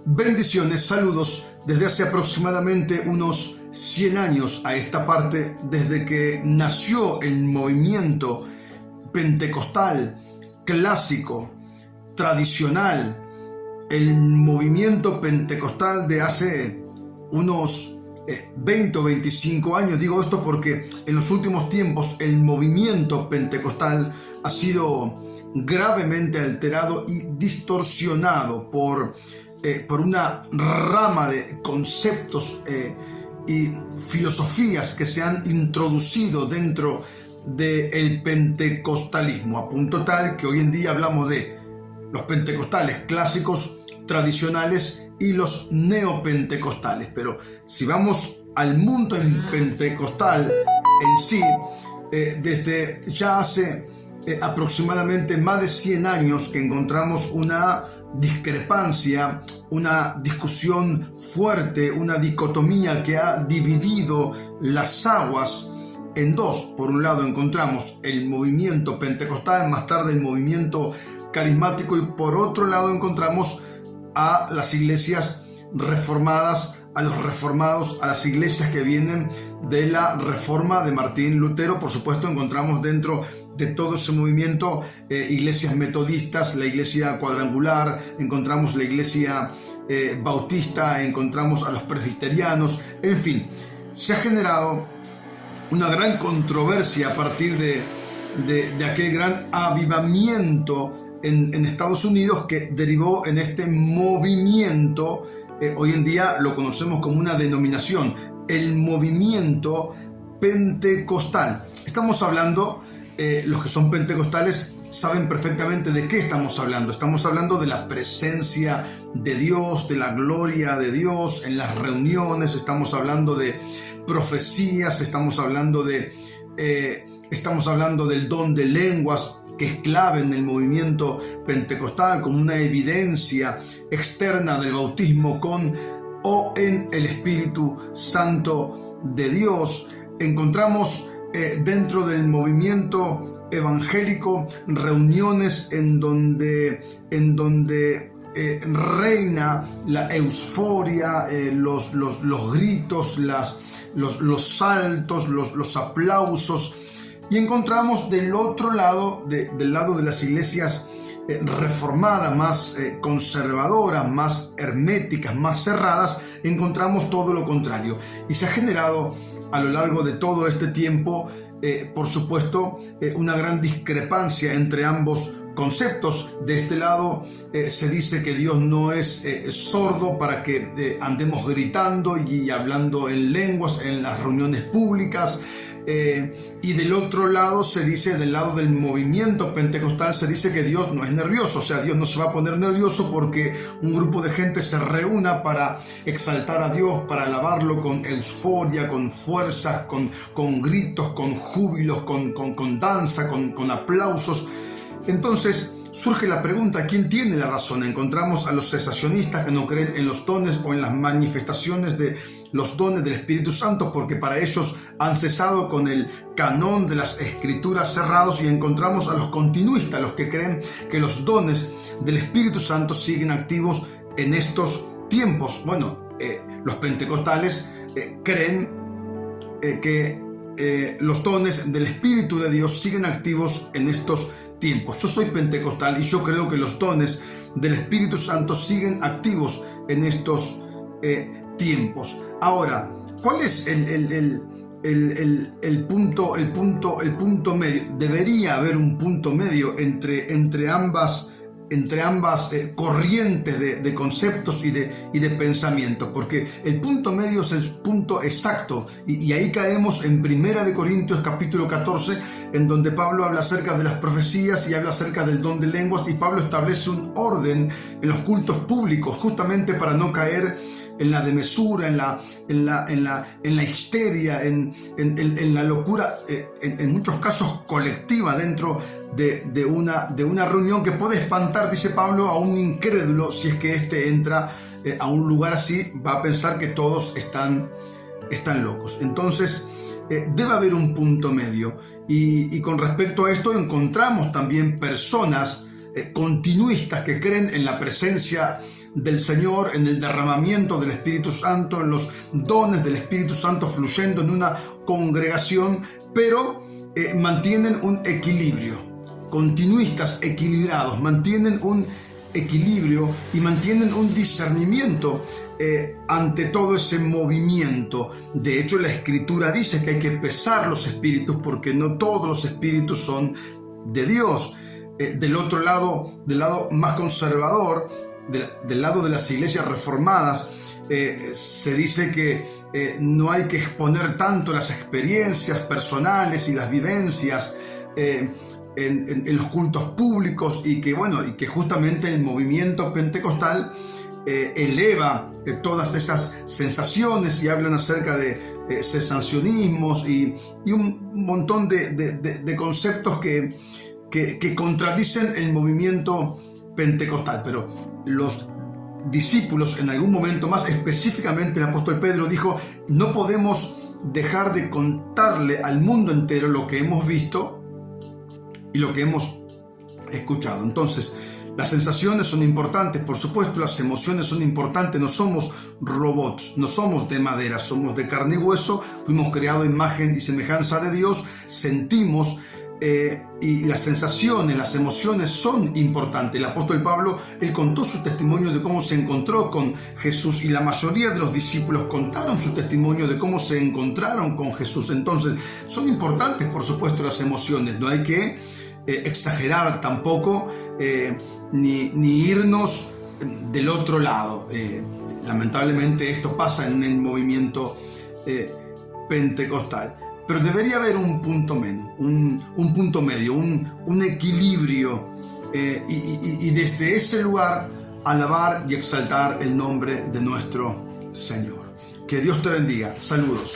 Bendiciones, saludos desde hace aproximadamente unos 100 años a esta parte, desde que nació el movimiento pentecostal, clásico, tradicional, el movimiento pentecostal de hace unos 20 o 25 años. Digo esto porque en los últimos tiempos el movimiento pentecostal ha sido gravemente alterado y distorsionado por una rama de conceptos y filosofías que se han introducido dentro del pentecostalismo, a punto tal que hoy en día hablamos de los pentecostales clásicos, tradicionales y los neopentecostales. Pero si vamos al mundo pentecostal en sí, desde ya hace aproximadamente más de 100 años que encontramos una discrepancia, una discusión fuerte, una dicotomía que ha dividido las aguas en dos. Por un lado encontramos el movimiento pentecostal, más tarde el movimiento carismático, y por otro lado encontramos a las iglesias reformadas, a los reformados, a las iglesias que vienen de la reforma de Martín Lutero. Por supuesto encontramos dentro de todo ese movimiento iglesias metodistas, la iglesia cuadrangular, encontramos la iglesia bautista, encontramos a los presbiterianos. En fin, se ha generado una gran controversia a partir de aquel gran avivamiento en Estados Unidos que derivó en este movimiento. Hoy en día lo conocemos como una denominación, el movimiento pentecostal. Estamos hablando, los que son pentecostales saben perfectamente de qué estamos hablando. Estamos hablando de la presencia de Dios, de la gloria de Dios en las reuniones. Estamos hablando de profecías, estamos hablando del don de lenguas, que es clave en el movimiento pentecostal, como una evidencia externa del bautismo con o en el Espíritu Santo de Dios. Encontramos dentro del movimiento evangélico reuniones en donde reina la euforia, los gritos, los saltos, los aplausos. Y encontramos del otro lado, del lado de las iglesias reformadas, más conservadoras, más herméticas, más cerradas, encontramos todo lo contrario. Y se ha generado a lo largo de todo este tiempo, por supuesto, una gran discrepancia entre ambos conceptos. De este lado se dice que Dios no es sordo para que andemos gritando y hablando en lenguas en las reuniones públicas. Y del otro lado se dice, del lado del movimiento pentecostal, se dice que Dios no es nervioso. O sea, Dios no se va a poner nervioso porque un grupo de gente se reúna para exaltar a Dios, para alabarlo con euforia, con fuerzas, con gritos, con júbilos, con danza, con aplausos. Entonces surge la pregunta: ¿quién tiene la razón? Encontramos a los cesacionistas que no creen en los dones o en las manifestaciones de los dones del Espíritu Santo, porque para ellos han cesado con el canón de las Escrituras cerrados, y encontramos a los continuistas, los que creen que los dones del Espíritu Santo siguen activos en estos tiempos. Bueno, los pentecostales creen que los dones del Espíritu de Dios siguen activos en estos tiempos. Yo soy pentecostal y yo creo que los dones del Espíritu Santo siguen activos en estos tiempos. Ahora, ¿cuál es el punto medio? Debería haber un punto medio entre ambas corrientes de conceptos y de pensamientos, porque el punto medio es el punto exacto, y ahí caemos en 1 Corintios capítulo 14, en donde Pablo habla acerca de las profecías y habla acerca del don de lenguas, y Pablo establece un orden en los cultos públicos, justamente para no caer en la demesura, en la histeria, en la locura, en muchos casos colectiva, dentro de una reunión que puede espantar, dice Pablo, a un incrédulo. Si es que éste entra a un lugar así, va a pensar que todos están locos. Entonces debe haber un punto medio, y con respecto a esto encontramos también personas continuistas que creen en la presencia del Señor, en el derramamiento del Espíritu Santo, en los dones del Espíritu Santo fluyendo en una congregación, pero mantienen un equilibrio. Continuistas equilibrados mantienen un equilibrio y mantienen un discernimiento ante todo ese movimiento. De hecho, la Escritura dice que hay que pesar los espíritus, porque no todos los espíritus son de Dios. Del otro lado, del lado más conservador, del lado de las iglesias reformadas, se dice que no hay que exponer tanto las experiencias personales y las vivencias en los cultos públicos, y que justamente el movimiento pentecostal eleva todas esas sensaciones, y hablan acerca de cesacionismos y un montón de conceptos que contradicen el movimiento pentecostal. Pero los discípulos, en algún momento más específicamente el apóstol Pedro, dijo: no podemos dejar de contarle al mundo entero lo que hemos visto y lo que hemos escuchado. Entonces, las sensaciones son importantes, por supuesto, las emociones son importantes. No somos robots, no somos de madera, somos de carne y hueso, fuimos creados a imagen y semejanza de Dios, sentimos, y las sensaciones, las emociones son importantes. El apóstol Pablo, él contó su testimonio de cómo se encontró con Jesús, y la mayoría de los discípulos contaron su testimonio de cómo se encontraron con Jesús. Entonces, son importantes, por supuesto, las emociones. No hay que exagerar tampoco, ni irnos del otro lado. Lamentablemente esto pasa en el movimiento pentecostal. Pero debería haber un punto medio, un equilibrio, y desde ese lugar alabar y exaltar el nombre de nuestro Señor. Que Dios te bendiga. Saludos.